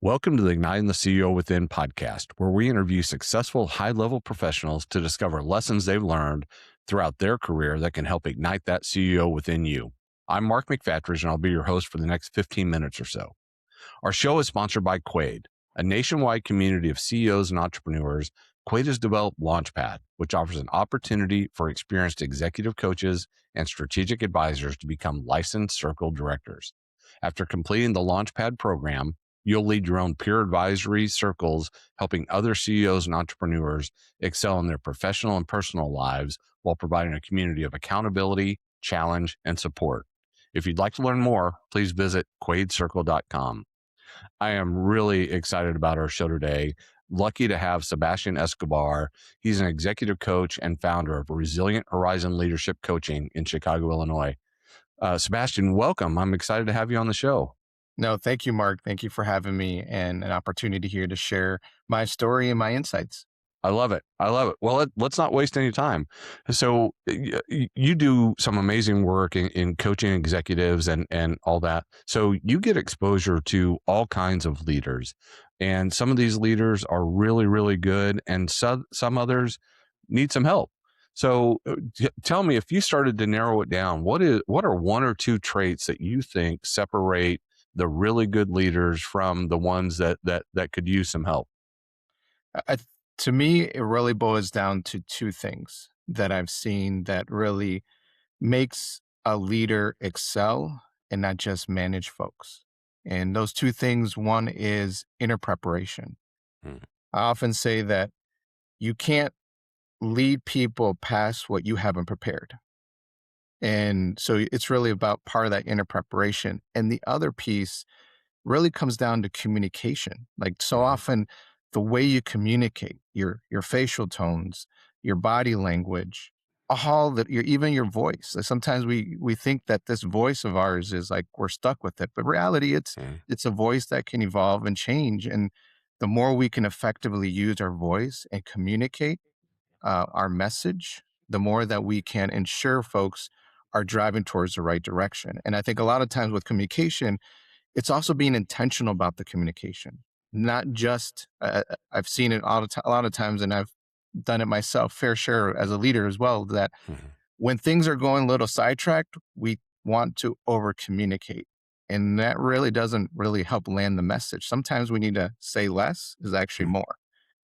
Welcome to the Igniting the CEO Within podcast, where we interview successful high-level professionals to discover lessons they've learned throughout their career that can help ignite that CEO within you. I'm Mark McFatridge, and I'll be your host for the next 15 minutes or so. Our show is sponsored by Quaid, a nationwide community of CEOs and entrepreneurs. Quaid has developed Launchpad, which offers an opportunity for experienced executive coaches and strategic advisors to become licensed circle directors. After completing the Launchpad program, you'll lead your own peer advisory circles, helping other CEOs and entrepreneurs excel in their professional and personal lives while providing a community of accountability, challenge, and support. If you'd like to learn more, please visit quaidcircle.com. I am really excited about our show today. Lucky to have Sebastian Escobar. He's an executive coach and founder of Resilient Horizon Leadership Coaching in Chicago, Illinois. Sebastian, welcome. I'm excited to have you on the show. No, thank you, Mark. Thank you for having me and an opportunity here to share my story and my insights. I love it. I love it. Well, let's not waste any time. So you do some amazing work in coaching executives and all that. So you get exposure to all kinds of leaders, and some of these leaders are really, really good, and some others need some help. So tell me, if you started to narrow it down, what are one or two traits that you think separate the really good leaders from the ones that could use some help? I, to me, it really boils down to two things that I've seen that really makes a leader excel and not just manage folks. And those two things, one is inner preparation. Hmm. I often say that you can't lead people past what you haven't prepared. And so it's really about part of that inner preparation. And the other piece really comes down to communication. Like so Mhm. often the way you communicate, your facial tones, your body language, all that your even your voice. Like sometimes we think that this voice of ours is like we're stuck with it. But reality Mhm. it's a voice that can evolve and change. And the more we can effectively use our voice and communicate our message, the more that we can ensure folks are driving towards the right direction. And I think a lot of times with communication, it's also being intentional about the communication, not just, I've seen it a lot of times, and I've done it myself, fair share as a leader as well, that Mhm. when things are going a little sidetracked, we want to over communicate. And that really doesn't really help land the message. Sometimes we need to say less is actually Mhm. more.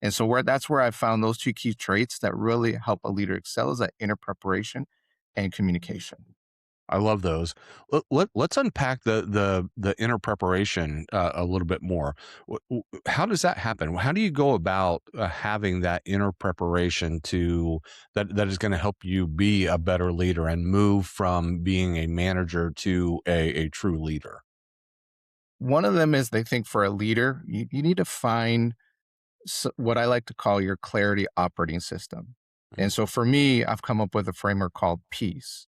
And so that's where I found those two key traits that really help a leader excel is that inner preparation and communication. I love those. Let's unpack the inner preparation a little bit more. How does that happen? How do you go about having that inner preparation that is going to help you be a better leader and move from being a manager to a true leader? One of them is they think for a leader, you need to find what I like to call your clarity operating system. Mhm. And so for me, I've come up with a framework called peace.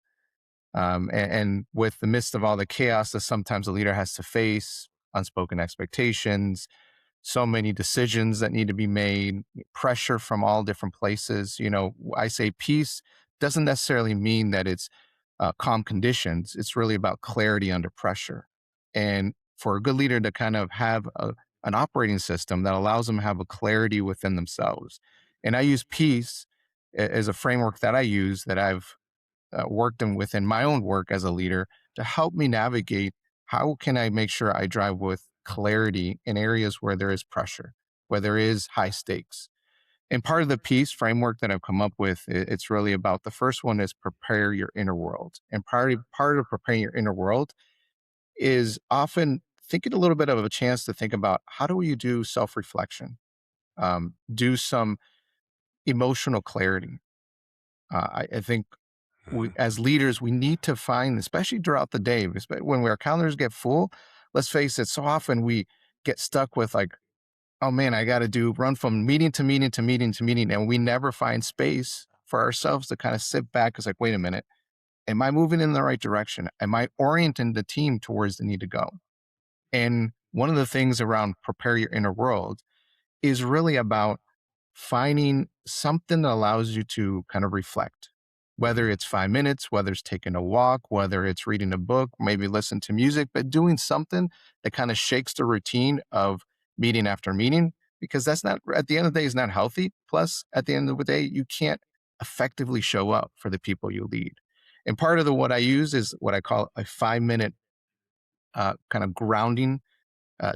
And with the midst of all the chaos that sometimes a leader has to face, unspoken expectations, so many decisions that need to be made, pressure from all different places. I say peace doesn't necessarily mean that it's calm conditions. It's really about clarity under pressure. And for a good leader to kind of have an operating system that allows them to have a clarity within themselves. And I use peace as a framework that I use that I've worked in within my own work as a leader to help me navigate how can I make sure I drive with clarity in areas where there is pressure, where there is high stakes. And part of the peace framework that I've come up with, it's really about the first one is prepare your inner world. And part of preparing your inner world is often thinking a little bit of a chance to think about how do you do self reflection, do some emotional clarity. I think Mhm. as leaders, we need to find, especially throughout the day, when our calendars get full, let's face it, so often we get stuck with like, oh man, I got to run from meeting to meeting to meeting to meeting. And we never find space for ourselves to kind of sit back. It's like, wait a minute, am I moving in the right direction? Am I orienting the team towards the need to go? And one of the things around prepare your inner world is really about finding something that allows you to kind of reflect, whether Mhm. it's 5 minutes, whether it's taking a walk, whether it's reading a book, maybe listen to music, but doing something that kind of shakes the routine of meeting after meeting, because that's not, at the end of the day, is not healthy. Plus, at the end of the day, you can't effectively show up for the people you lead. And part of what I use is what I call a 5 minute kind of grounding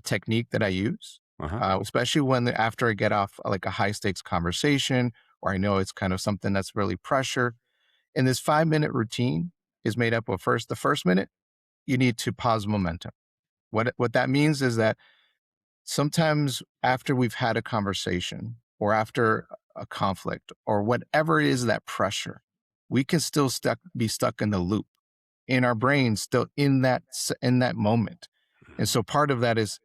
technique that I use, Uh-huh. especially when after I get off like a high stakes conversation, or I know it's kind of something that's really pressure. And this 5 minute routine is made up of first, the first minute, you need to pause momentum. What that means is that sometimes after we've had a conversation or after a conflict or whatever it is that pressure, we can still be stuck in the loop in our brains, still in that moment. And so part of that is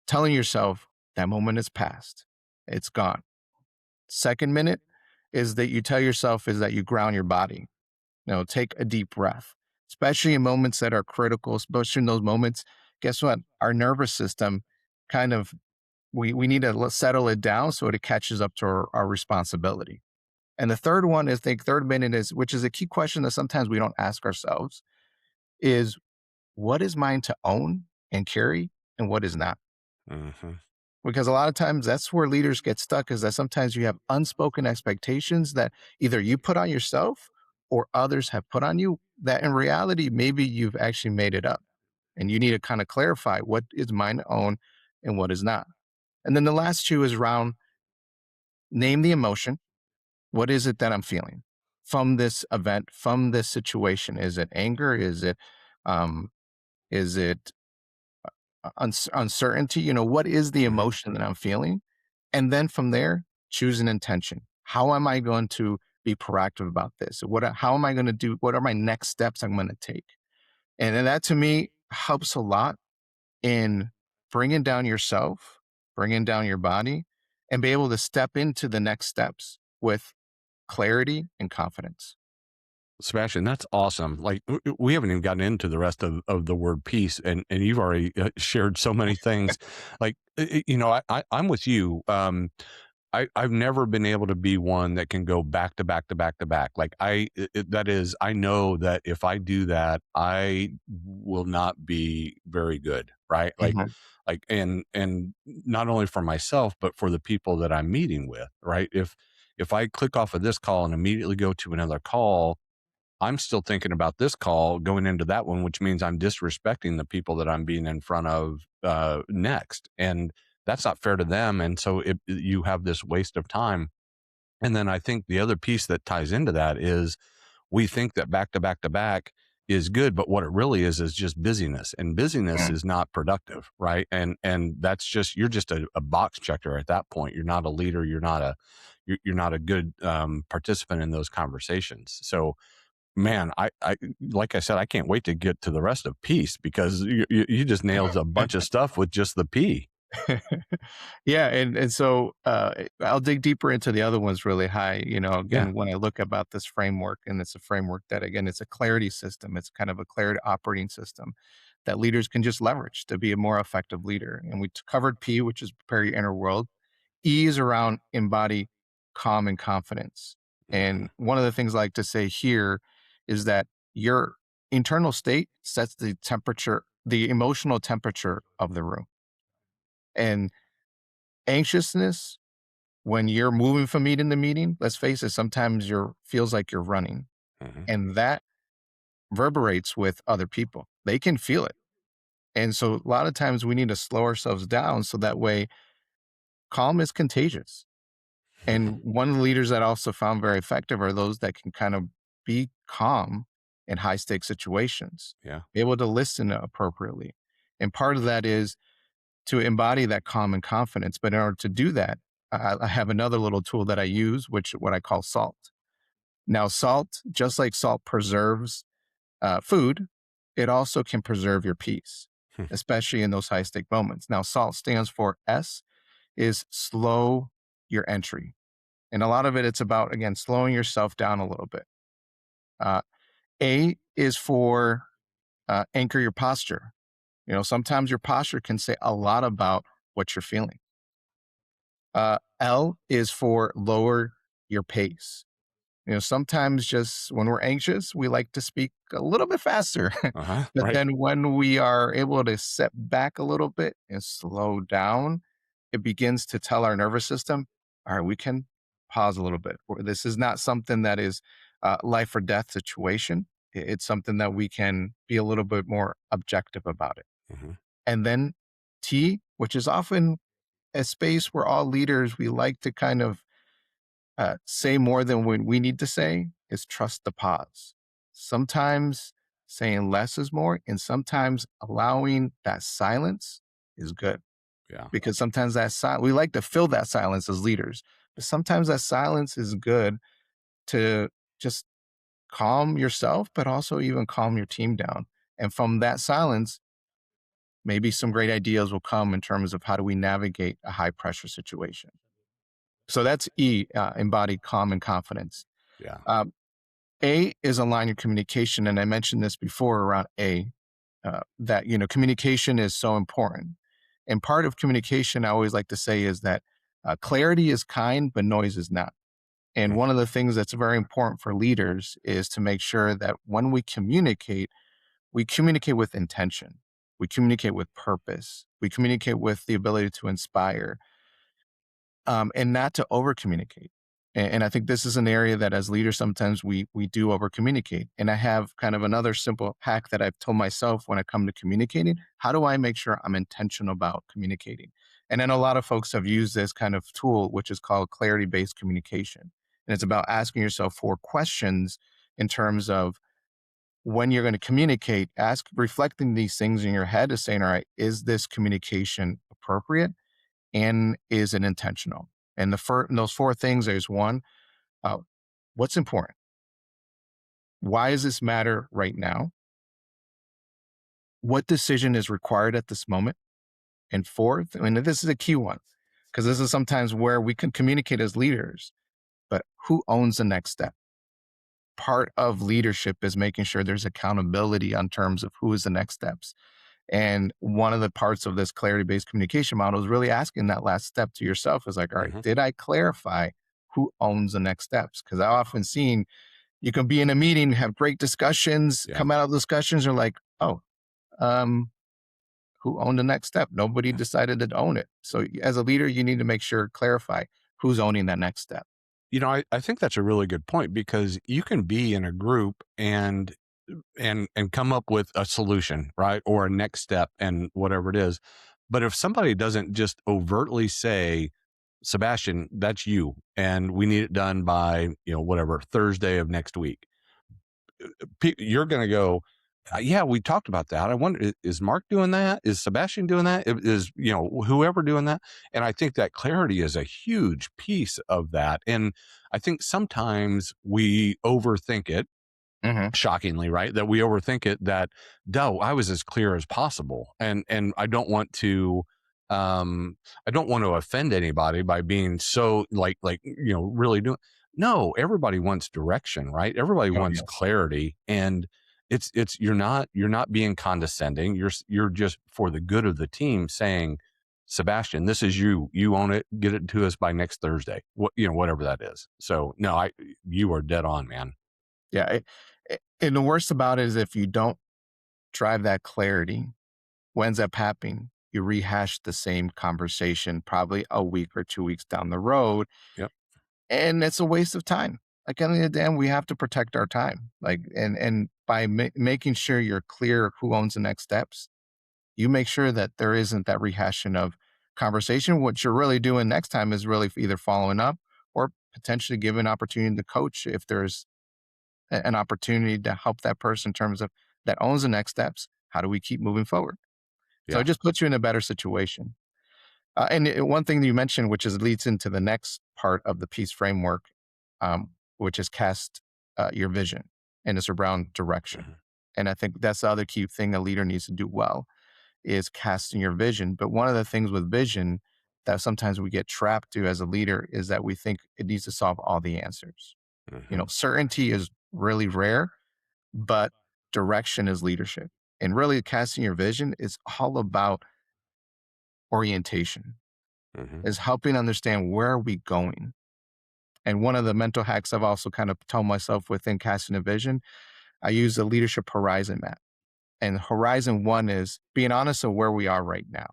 telling yourself that moment is past, it's gone. Second minute is that you tell yourself is that you ground your body. Take a deep breath, especially in moments that are critical, especially in those moments. Guess what? Our nervous system kind of, we need to settle it down so it catches up to our responsibility. And the third one is, the third minute is, which is a key question that sometimes we don't ask ourselves, is what is mine to own and carry and what is not? Hmm. Because a lot of times that's where leaders get stuck, is that sometimes you have unspoken expectations that either you put on yourself or others have put on you, that in reality, maybe you've actually made it up. And you need to kind of clarify what is mine to own and what is not. And then the last two is around, name the emotion. What is it that I'm feeling from this event, from this situation? Is it anger? Um, is it uncertainty? What is the Hmm. emotion that I'm feeling? And then from there, choose an intention. How am I going to be proactive about this? How am I going to do? What are my next steps I'm going to take? And then that to me helps a lot in bringing down yourself, bringing down your body, and be able to step into the next steps with clarity and confidence. Sebastian, that's awesome. Like we haven't even gotten into the rest of the word peace, and you've already shared so many things. Like I'm with you. I've never been able to be one that can go back to back to back to back. Like that is, I know that if I do that, I will not be very good, right? Mhm. And not only for myself, but for the people that I'm meeting with, right? If I click off of this call and immediately go to another call, I'm still thinking about this call going into that one, which means I'm disrespecting the people that I'm being in front of next, and that's not fair to them. And so you have this waste of time. And then I think the other piece that ties into that is we think that back to back to back is good, but what it really is just busyness, and busyness Mm. is not productive, right? And that's just, you're just a box checker at that point. You're not a leader. You're not a good participant in those conversations. So man, I like I said, I can't wait to get to the rest of peace, because you just nailed a bunch of stuff with just the P. Yeah, and so I'll dig deeper into the other ones really high. Yeah. Again, when I look about this framework, and it's a framework that, again, it's a clarity system. It's kind of a clarity operating system that leaders can just leverage to be a more effective leader. And we covered P, which is prepare your inner world. E is around embody calm and confidence. Hmm. And one of the things I like to say here is that your internal state sets the temperature, the emotional temperature of the room. And anxiousness, when you're moving from meeting to meeting, let's face it, sometimes you're feels like you're running. Hmm. And that reverberates with other people. They can feel it. And so a lot of times we need to slow ourselves down so that way calm is contagious. And one of the leaders that I also found very effective are those that can kind of be calm in high stakes situations, Yeah. be able to listen appropriately. And part of that is to embody that calm and confidence. But in order to do that, I have another little tool that I use, which what I call salt. Now, salt, just like salt preserves food, it also can preserve your peace, especially in those high stake moments. Now, salt stands for S, is slow your entry. And a lot of it, it's about, again, slowing yourself down a little bit. Uh, A is for anchor your posture. Sometimes your posture can say a lot about what you're feeling. L is for lower your pace. Sometimes just when we're anxious, we like to speak a little bit faster. But Right. then when we are able to step back a little bit and slow down, it begins to tell our nervous system, all right, we can pause a little bit. Or this is not something that is life or death situation. It's something that we can be a little bit more objective about it. Hmm. And then T, which is often a space where all leaders, we like to kind of say more than what we need to say, is trust the pause. Sometimes saying less is more, and sometimes allowing that silence is good, Yeah. because sometimes we like to fill that silence as leaders, but sometimes that silence is good to just calm yourself, but also even calm your team down. And from that silence, maybe some great ideas will come in terms of how do we navigate a high pressure situation. So that's E, embodied calm and confidence. Yeah. Um, A is align your communication, and I mentioned this before around A, that communication is so important. And part of communication, I always like to say, is that clarity is kind, but noise is not. And Mm. one of the things that's very important for leaders is to make sure that when we communicate with intention, we communicate with purpose, we communicate with the ability to inspire, and not to over communicate. And I think this is an area that as leaders sometimes we do over communicate. And I have kind of another simple hack that I've told myself when I come to communicating. How do I make sure I'm intentional about communicating? And then a lot of folks have used this kind of tool, which is called clarity based communication. And it's about asking yourself 4 questions in terms of when you're going to communicate, reflecting these things in your head is saying, all right, is this communication appropriate? And is it intentional? And those 4 things, there's one, uh, what's important? Why does this matter right now? What decision is required at this moment? And fourth, and this is a key one, because this is sometimes where we can communicate as leaders, but who owns the next step? Part of leadership is making sure there's accountability on terms of who is the next steps. And one of the parts of this clarity based communication model is really asking that last step to yourself is like, all right, Hmm. did I clarify who owns the next steps? Because I've often seen you can be in a meeting, have great discussions, Yeah. come out of discussions, are like, oh, um, who owned the next step? Nobody Yeah. decided to own it. So as a leader, you need to make sure, clarify who's owning that next step. I think that's a really good point because you can be in a group and come up with a solution, right? Or a next step and whatever it is. But if somebody doesn't just overtly say, Sebastian, that's you, and we need it done by, whatever, Thursday of next week, you're going to go, yeah, we talked about that. I wonder, is Mark doing that? Is Sebastian doing that? Is, whoever doing that? And I think that clarity is a huge piece of that. And I think sometimes we overthink it, Hmm. shockingly, right? That we overthink it, that, no, I was as clear as possible. And um I don't want to offend anybody by being so like, really doing. No, everybody wants direction, right? Everybody Oh, wants yes. clarity. And it's you're not being condescending. You're just for the good of the team saying, Sebastian, this is you own it, get it to us by next Thursday, whatever that is. So no, you are dead on, man. Yeah. And the worst about it is if you don't drive that clarity, what ends up happening, you rehash the same conversation probably a week or 2 weeks down the road, Yep. and it's a waste of time. Like, at the end of the day, we have to protect our time. Like, and by making sure you're clear who owns the next steps, you make sure that there isn't that rehashing of conversation. What you're really doing next time is really either following up or potentially giving an opportunity to coach if there's an opportunity to help that person in terms of that owns the next steps. How do we keep moving forward? So it Yeah. just puts you in a better situation. One thing that you mentioned, which is leads into the next part of the peace framework, which is cast your vision, and it's around direction. Mhm. And I think that's the other key thing a leader needs to do well is casting your vision. But one of the things with vision that sometimes we get trapped to as a leader is that we think it needs to solve all the answers. Mhm. Certainty is really rare, but direction is leadership. And really, casting your vision is all about orientation, Mhm. is helping understand where are we going. And one of the mental hacks I've also kind of told myself within casting a vision, I use a leadership horizon map. And horizon one is being honest of where we are right now,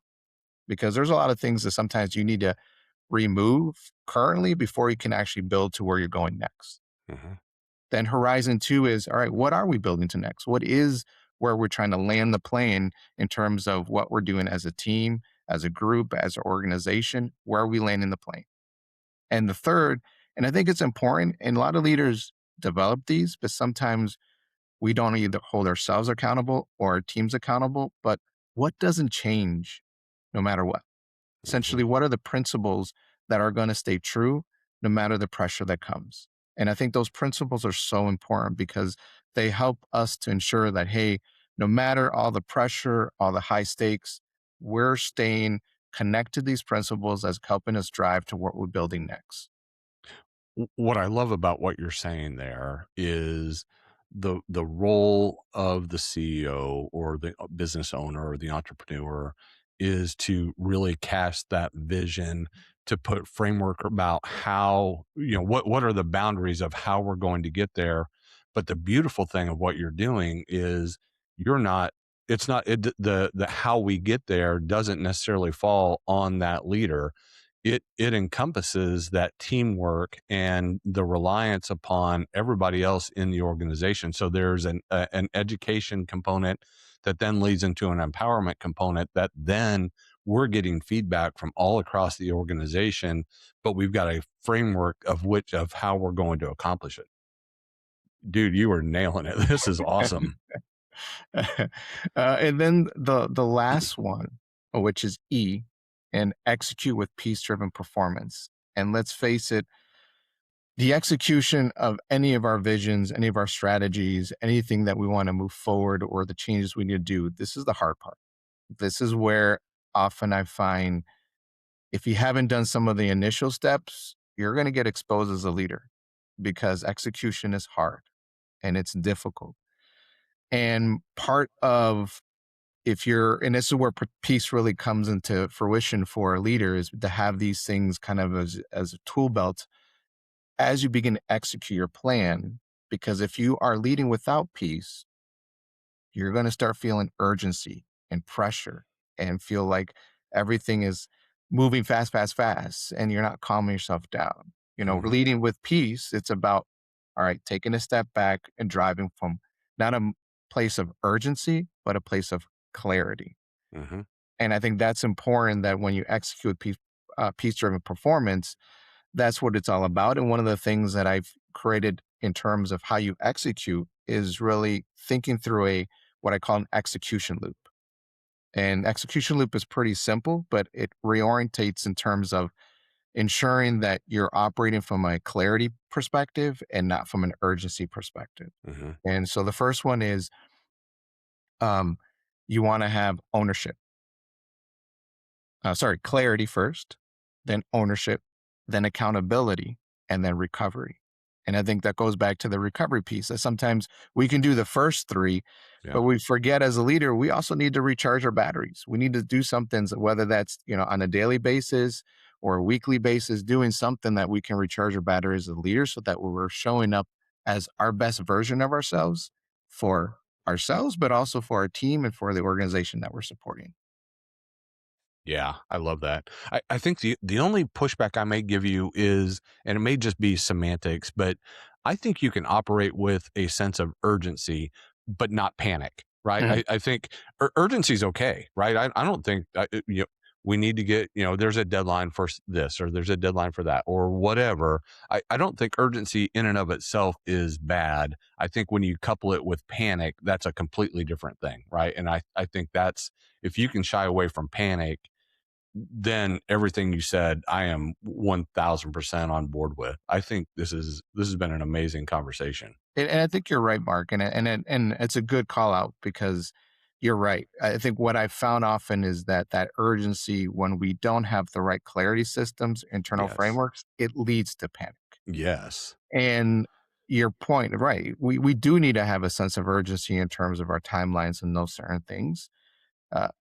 because there's a lot of things that sometimes you need to remove currently before you can actually build to where you're going next. Hmm. Then horizon two is, all right, what are we building to next? What is where we're trying to land the plane in terms of what we're doing as a team, as a group, as an organization? Where are we landing the plane? And the third, and I think it's important, and a lot of leaders develop these, but sometimes we don't either hold ourselves accountable or our teams accountable. But what doesn't change no matter what? Hmm. Essentially, what are the principles that are going to stay true no matter the pressure that comes? And I think those principles are so important because they help us to ensure that, hey, no matter all the pressure, all the high stakes, we're staying connected to these principles as helping us drive to what we're building next. What I love about what you're saying there is the role of the CEO or the business owner or the entrepreneur is to really cast that vision, to put framework about how, what are the boundaries of how we're going to get there. But the beautiful thing of what you're doing is you're not it's not it, the how we get there doesn't necessarily fall on that leader. It encompasses that teamwork and the reliance upon everybody else in the organization. So there's an education component that then leads into an empowerment component that then we're getting feedback from all across the organization, but we've got a framework of how we're going to accomplish it. Dude, you are nailing it. This is awesome. And then the last one, which is E, and execute with peace-driven performance. And let's face it, the execution of any of our visions, any of our strategies, anything that we want to move forward or the changes we need to do, this is the hard part. This is where often I find if you haven't done some of the initial steps, you're going to get exposed as a leader because execution is hard and it's difficult. And part of if you're, and this is where peace really comes into fruition for a leader is to have these things kind of as a tool belt as you begin to execute your plan. Because if you are leading without peace, you're going to start feeling urgency and pressure and feel like everything is moving fast, fast, fast, and you're not calming yourself down. Hmm. Leading with peace, it's about, all right, taking a step back and driving from not a place of urgency, but a place of clarity. Hmm. And I think that's important that when you execute peace driven performance, that's what it's all about. And one of the things that I've created in terms of how you execute is really thinking through what I call an execution loop. And execution loop is pretty simple, but it reorientates in terms of ensuring that you're operating from a clarity perspective and not from an urgency perspective. Hmm. And so the first one is um, you want to have ownership. Clarity first, then ownership, then accountability, and then recovery. And I think that goes back to the recovery piece that sometimes we can do the first three, Yeah. but we forget as a leader, we also need to recharge our batteries. We need to do something, whether that's, on a daily basis or a weekly basis, doing something that we can recharge our batteries as a leader so that we're showing up as our best version of ourselves for ourselves, but also for our team and for the organization that we're supporting. Yeah, I love that. I think the only pushback I may give you is, and it may just be semantics, but I think you can operate with a sense of urgency, but not panic, right? Mhm. I think urgency is okay, right? I don't think we need to get, there's a deadline for this or there's a deadline for that or whatever. I don't think urgency in and of itself is bad. I think when you couple it with panic, that's a completely different thing, right? And I think that's, if you can shy away from panic, then everything you said, I am 1000% on board with. I think this has been an amazing conversation. And I think you're right, Mark, and it's a good call out because you're right. I think what I've found often is that urgency when we don't have the right clarity systems, internal Yes. frameworks, it leads to panic. Yes. And your point, right? We do need to have a sense of urgency in terms of our timelines and those certain things,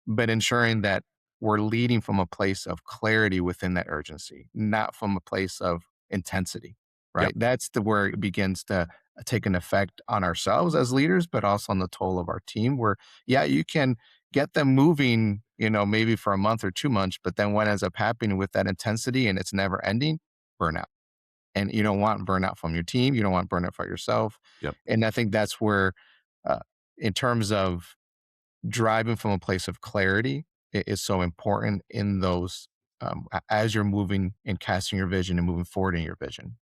but ensuring that we're leading from a place of clarity within that urgency, not from a place of intensity. Yep. right? That's the where it begins to take an effect on ourselves as leaders, but also on the toll of our team. Where, yeah, you can get them moving, maybe for a month or 2 months, but then what ends up happening with that intensity and it's never ending, burnout. And you don't want burnout from your team. You don't want burnout for yourself. Yep. And I think that's where, uh, in terms of driving from a place of clarity, is so important in those, as you're moving and casting your vision and moving forward in your vision.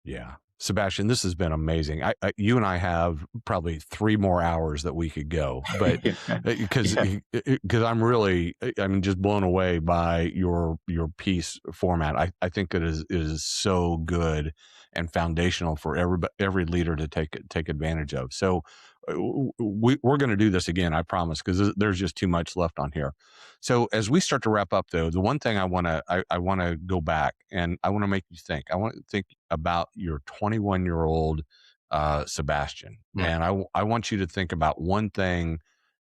Yeah. Sebastian, this has been amazing. You and I have probably 3 more hours that we could go, but because Yeah. I'm really, I'm just blown away by your piece format. I think it is so good and foundational for every leader to take advantage of. So we're going to do this again, I promise, because there's just too much left on here. So as we start to wrap up, though, the one thing I want to go back and I want to make you think. I want to think about your 21-year-old Sebastian, Right. and I want you to think about one thing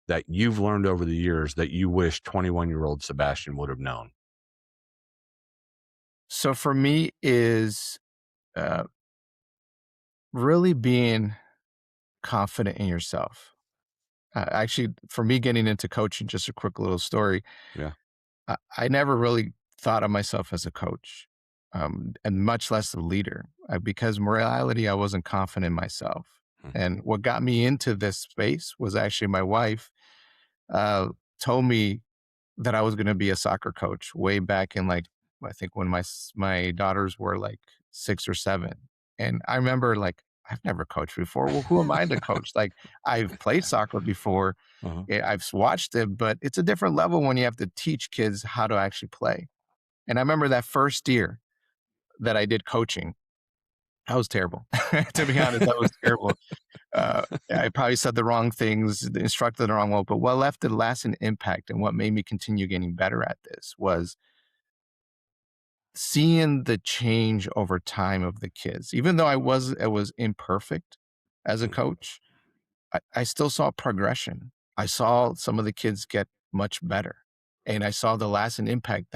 that you've learned over the years that you wish 21-year-old Sebastian would have known. So for me is, uh, really being confident in yourself. Actually, for me getting into coaching, just a quick little story. Yeah. I never really thought of myself as a coach, and much less a leader, because in reality, I wasn't confident in myself. Hmm. And what got me into this space was actually my wife, uh, told me that I was going to be a soccer coach way back in, like, I think when my daughters were like 6 or 7, and I remember, like, I've never coached before. Well, who am I to coach? Like, I've played soccer before, Uh-huh. I've watched it, but it's a different level when you have to teach kids how to actually play. And I remember that first year that I did coaching, I was terrible. To be honest, that was terrible. I probably said the wrong things, instructed the wrong way, but what left a lasting impact and what made me continue getting better at this was seeing the change over time of the kids. Even though I was imperfect as a coach, I still saw progression. I saw some of the kids get much better, and I saw the lasting impact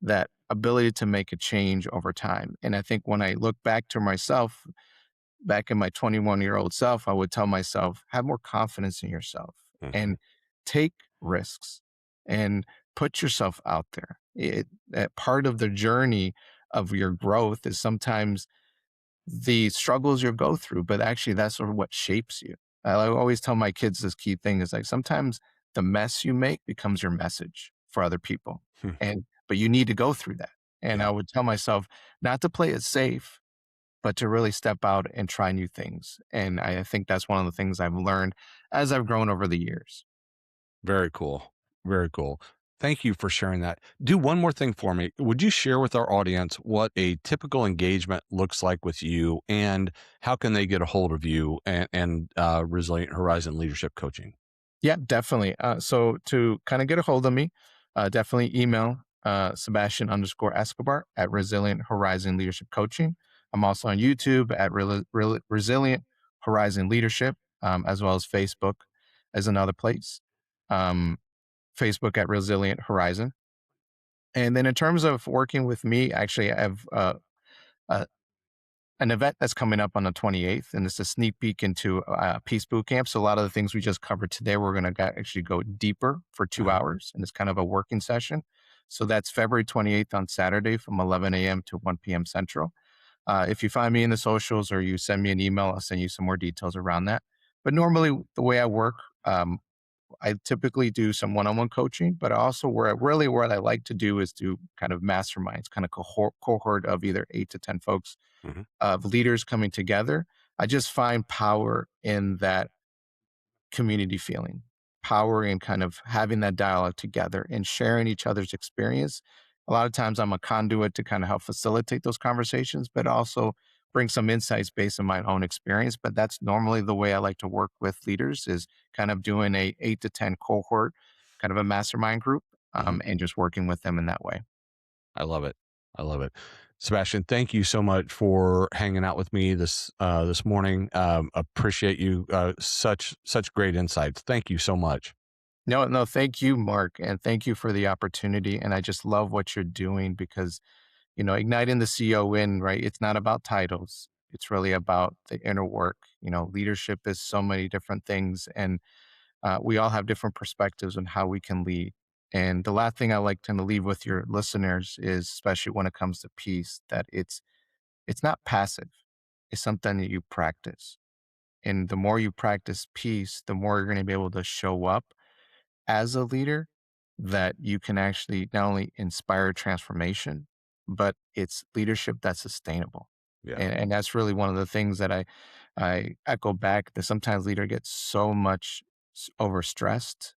that ability to make a change over time. And I think when I look back to myself, back in my 21-year-old self, I would tell myself, have more confidence in yourself Hmm. and take risks and put yourself out there. Part of the journey of your growth is sometimes the struggles you'll go through, but actually that's sort of what shapes you. I always tell my kids this key thing is, like, sometimes the mess you make becomes your message for other people. Hmm. But you need to go through that. And Yeah. I would tell myself not to play it safe, but to really step out and try new things. And I think that's one of the things I've learned as I've grown over the years. Very cool. Very cool. Thank you for sharing that. Do one more thing for me. Would you share with our audience what a typical engagement looks like with you and how can they get a hold of you and Resilient Horizon Leadership Coaching? Yeah, definitely. So to kind of get a hold of me, definitely email, Sebastian underscore Escobar at Resilient Horizon Leadership Coaching. I'm also on YouTube at Resilient Horizon Leadership, as well as Facebook as another place. Um, Facebook at Resilient Horizon. And then in terms of working with me, actually, I have, uh, an event that's coming up on the 28th, and it's a sneak peek into Peace Boot Camp. So a lot of the things we just covered today, we're going to actually go deeper for two Uh-huh. hours, and it's kind of a working session. So that's February 28th on Saturday from 11 a.m. to 1 p.m. Central. If you find me in the socials or you send me an email, I'll send you some more details around that. But normally, the way I work, I typically do some one-on-one coaching, but also what I like to do is do kind of masterminds, kind of cohort of either 8 to 10 folks, Hmm. of leaders coming together. I just find power in that community feeling, power in kind of having that dialogue together and sharing each other's experience. A lot of times I'm a conduit to kind of help facilitate those conversations, but also bring some insights based on my own experience. But that's normally the way I like to work with leaders is kind of doing a 8 to 10 cohort, kind of a mastermind group, Hmm. and just working with them in that way. I love it. I love it. Sebastian, thank you so much for hanging out with me this morning. Appreciate you. Such great insights. Thank you so much. No, no, thank you, Mark, and thank you for the opportunity. And I just love what you're doing because igniting the CEO in, right? It's not about titles. It's really about the inner work. Leadership is so many different things, and we all have different perspectives on how we can lead. And the last thing I like to leave with your listeners is, especially when it comes to peace, that it's not passive. It's something that you practice. And the more you practice peace, the more you're going to be able to show up as a leader that you can actually not only inspire transformation, but it's leadership that's sustainable. Yeah. And that's really one of the things that I echo back, that sometimes leader gets so much overstressed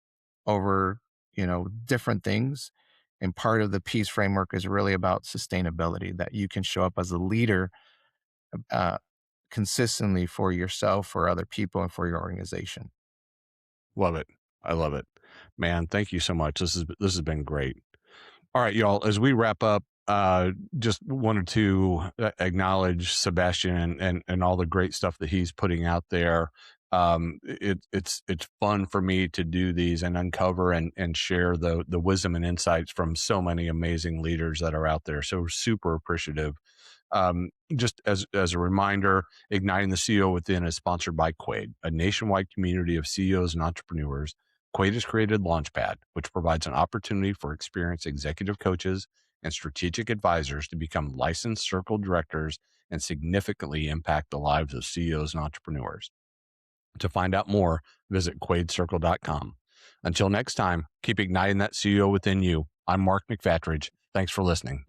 over, different things. And part of the peace framework is really about sustainability, that you can show up as a leader uh, consistently for yourself, for other people, and for your organization. Love it. I love it. Man, thank you so much. This has been great. All right, y'all, as we wrap up, just wanted to acknowledge Sebastian and all the great stuff that he's putting out there. It's fun for me to do these and uncover and share the wisdom and insights from so many amazing leaders that are out there. So super appreciative. Just as a reminder, Igniting the CEO Within is sponsored by Quaid, a nationwide community of CEOs and entrepreneurs. Quaid has created Launchpad, which provides an opportunity for experienced executive coaches and strategic advisors to become licensed circle directors and significantly impact the lives of CEOs and entrepreneurs. To find out more, visit quaidcircle.com. Until next time, keep igniting that CEO within you. I'm Mark McFatridge. Thanks for listening.